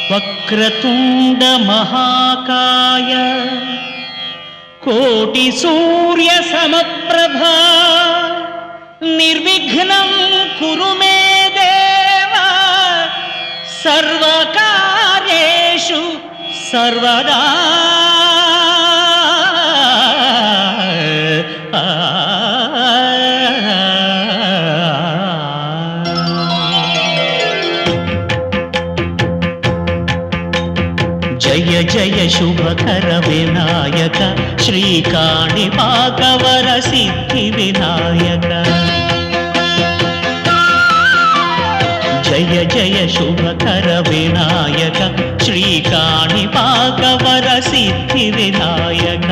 వక్రతుండ మహాకాయ కోటి సూర్య సమప్రభా నిర్విఘ్నం కురు మే దేవ సర్వకార్యేషు సర్వదా. జయ జయ శుభకర వినాయక శ్రీకాణిపాకవర సిద్ధి వినాయక. జయ జయ శుభకర వినాయక శ్రీకాణిపాకవర సిద్ధి వినాయక.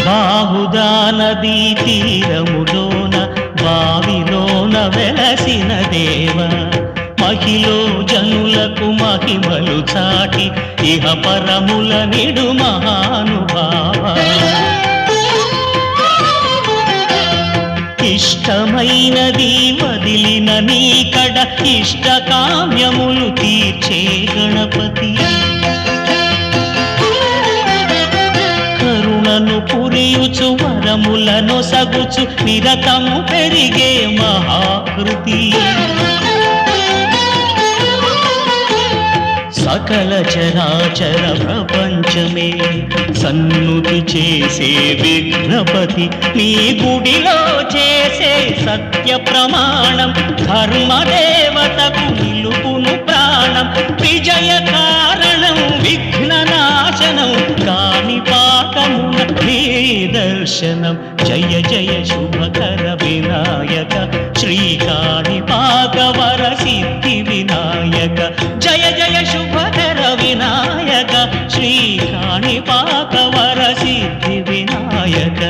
బాహుదా నదీ తీరములోన బావిలోన వెలసిన దేవ మహిలో జనులకు మహిమలు చాటి ఇహ పరముల నిడు మహానుభావ. ఇష్టమైనది వదిలిన నీకడ ఇష్ట కామ్యములు తీర్చే గణపతి. కరుణను పురియుచు వరములను సగుచు నిరతము పెరిగే మహాకృతి. సకల చరాచర ప్రపంచమే సన్నుతి చేసే విఘ్నపతి. నీ గుడిలో చేసే సత్య ప్రమాణం ధర్మదేవతకు నిలుపును ప్రాణం. విజయ కారణం విఘ్న నాశనం కాణిపాకమున నీ దర్శనం. జయ జయ శుభకర వినాయక శ్రీకాణిపాకవర సిద్ధి వినాయక. జయ జయ శుభకర వినాయక శ్రీకాణిపాకవర సిద్ధి వినాయక.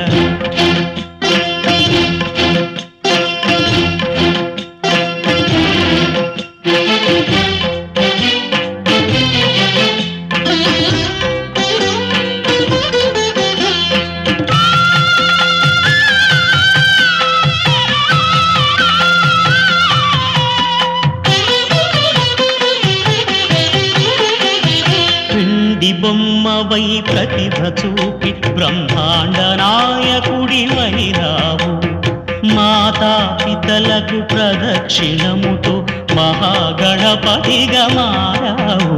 బొమ్మవై ప్రతిభ చూపి బ్రహ్మాండ నాయకుడివైనావు. మాతా పితలకు ప్రదక్షిణముతో మహాగణపతిగా మారావు.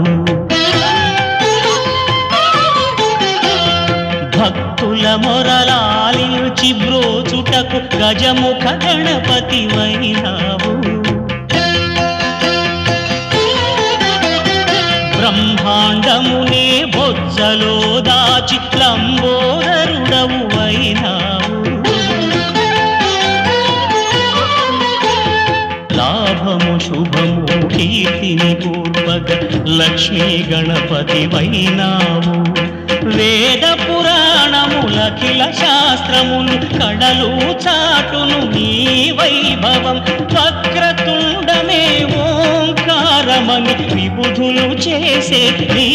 భక్తుల మొరలాలించి బ్రోచుటకు గజముఖ గణపతివైనావు. బ్రహ్మాండమునే బొజ్జలో దాచి లంబోదరుడవు అయినావు. లాభము శుభము కీర్తిని పూర్వగ లక్ష్మీ గణపతి వైనావు. వేద పురాణములఖిల శాస్త్రములు కడలు చాటును నీ వైభవం. వక్రతుండమే ఓంకారమని విబుధులు చేసే నీ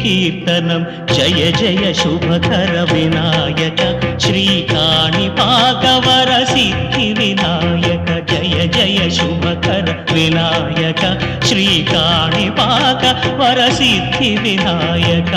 కీర్తనం. జయ జయ శుభకర వినాయక శ్రీకాణిపాకవర సిద్ధి వినాయక. జయ జయ శుభకర వినాయక శ్రీకాణిపాకవర సిద్ధి వినాయక.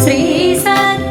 శ్రీ సత్య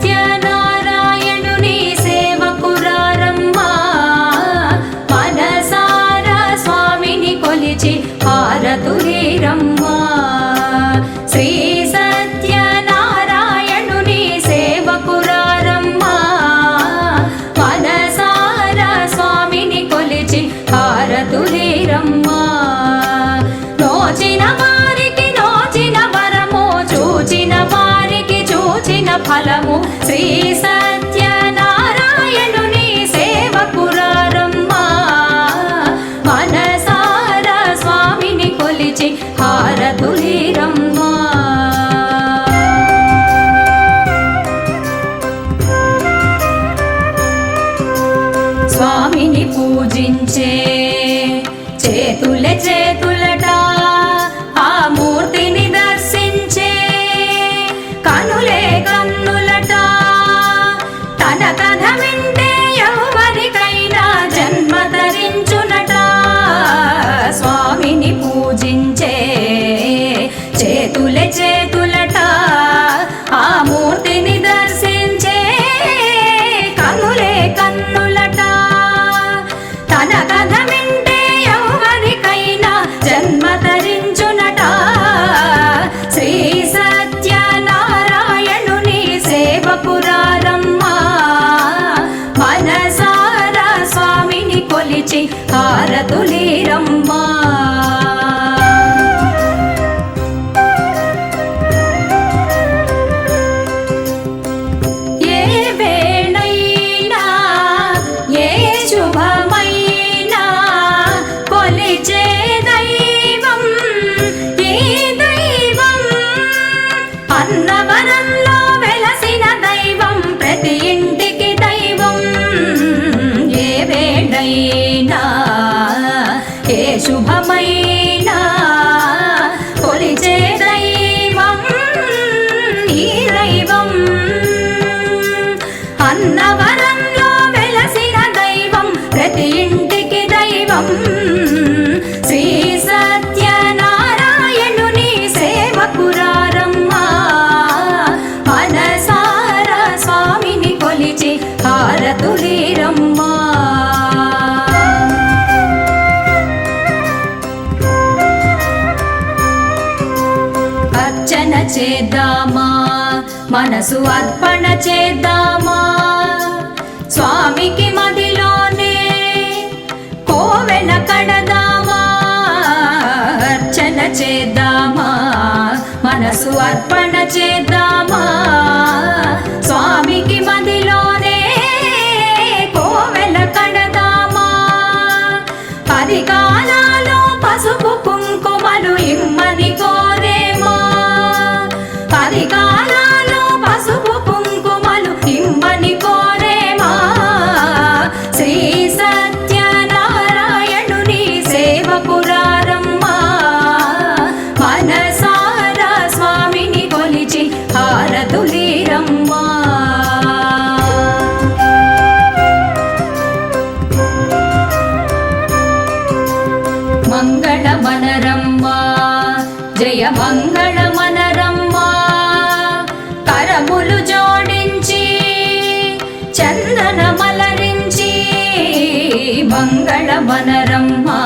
పూజించే చేతులే చేతులట ఆ మూర్తిని దర్శించే కనులే కన్నులట తన కథ వింటే ఎవరికైనా జన్మ ధరించునట స్వామిని పూజించే చేతులే చేతులట ఆ మూర్తిని దర్శించే కనులే కన్నులట తన కథ వింటే ఎవరికైనా జన్మ ధరించునట శ్రీ సత్యనారాయణుని సేవకురారమ్మా మనసారా స్వామిని కొలిచి హారతులీరమ్మా అన్నవరంలో వెలసిన దైవం ప్రతి ఇంటికి దైవం ఏ వేళైనా ఏ శుభమైనా కొలిచే దైవం ఈ దైవం అన్నవరంలో వెలసిన దైవం ప్రతి ఇంటికి దైవం శ్రీ సత్యనారాయణుని సేవకురారమ్మా మనసారా స్వామిని కొలిచి హారతులీరమ్మా అర్చన చేద్దామా మనసు అర్పణ చేద్దామా స్వామికి మదిలోనే కోవెల కడదామా అర్చన చేద్దామా మనసు అర్పణ చేద్దామా స్వామికి మదిలోనే కోవెల కడదామా 10 కాలాలు పసుపు కుంకుమలు ఇమ్మని కోరేమా 10 కాలాలు పసుపు కుంకుమలు ఇమ్మని కోరేమా శ్రీ సత్యనారాయణుని సేవకురారమ్మా మనసారా స్వామిని కొలిచి హారతులీరమ్మా మంగళమనరమ్మా జయ మంగళమనరమ్మా కరములు జోడించి చందన మలరించి మంగళమనరమ్మా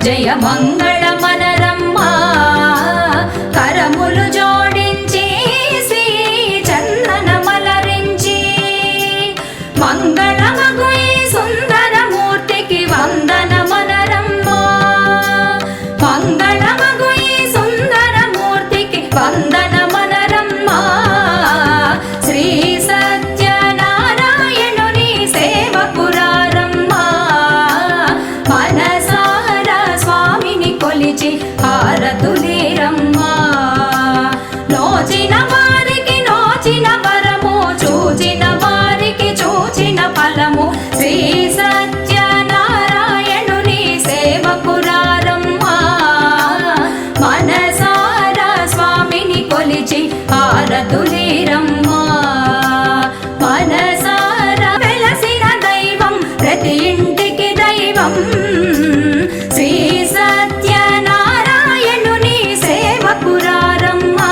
జయ మంగళమనరమ్మా కరములు జోడించి శ్రీ చందన మలరించి మంగళమగు ఈ సుందర మూర్తికి వందనమనరమ్మా మంగళమగు ఈ సుందర మూర్తికి వందనమనరమ్మా శ్రీ సత్యనారాయణుని సేవకురారమ్మా మనసారా స్వామిని కొలిచి హారతులీరమ్మా నోచిన వారికి నోచిన వరము చూచిన వారికి చూచిన ఫలము శ్రీ సత్యనారాయణుని సేవకురారమ్మా మనసారా స్వామిని కొలిచి హారతులీరమ్మా మనసారా వెలసిన దైవం ప్రతి ఇంటికి దైవం శ్రీ సత్యనారాయణుని సేవకురారమ్మా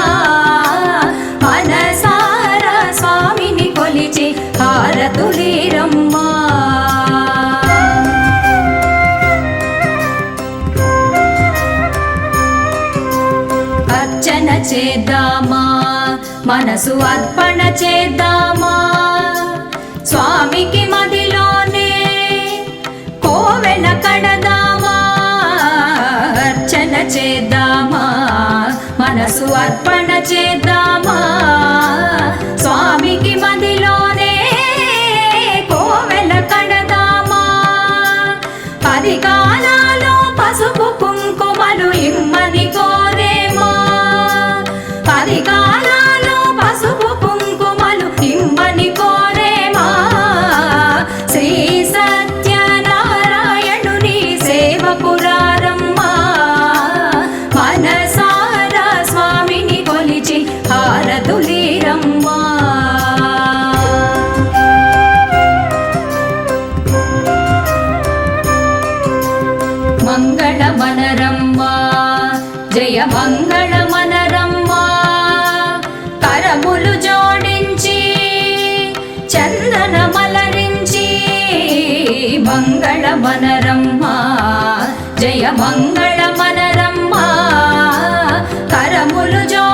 మనసారా స్వామిని కొలిచి హారతులీరమ్మా అర్చన చేద్దామా మనసు అర్పణ చేద్దామా స్వామికి మదిలోనే కోవెల కడదామా అర్చన చేద్దామా మనసు అర్పణ చేద్దామా స్వామికి మదిలోనే కోవెల కడదామా 10 కాలాలు పసుపు కుంకుమలు ఇమ్మని కోరేమా 10 కాలాలు పసుపు కుంకుమలు ఇమ్మని కోరేమా శ్రీ సత్యనారాయణ మంగళ మనరమ్మా జయ మంగళ మనరమ్మా కరములు జోడించి చందన మలరించి మంగళ మనరమ్మా జయ మంగళ మనరమ్మా కరములు జో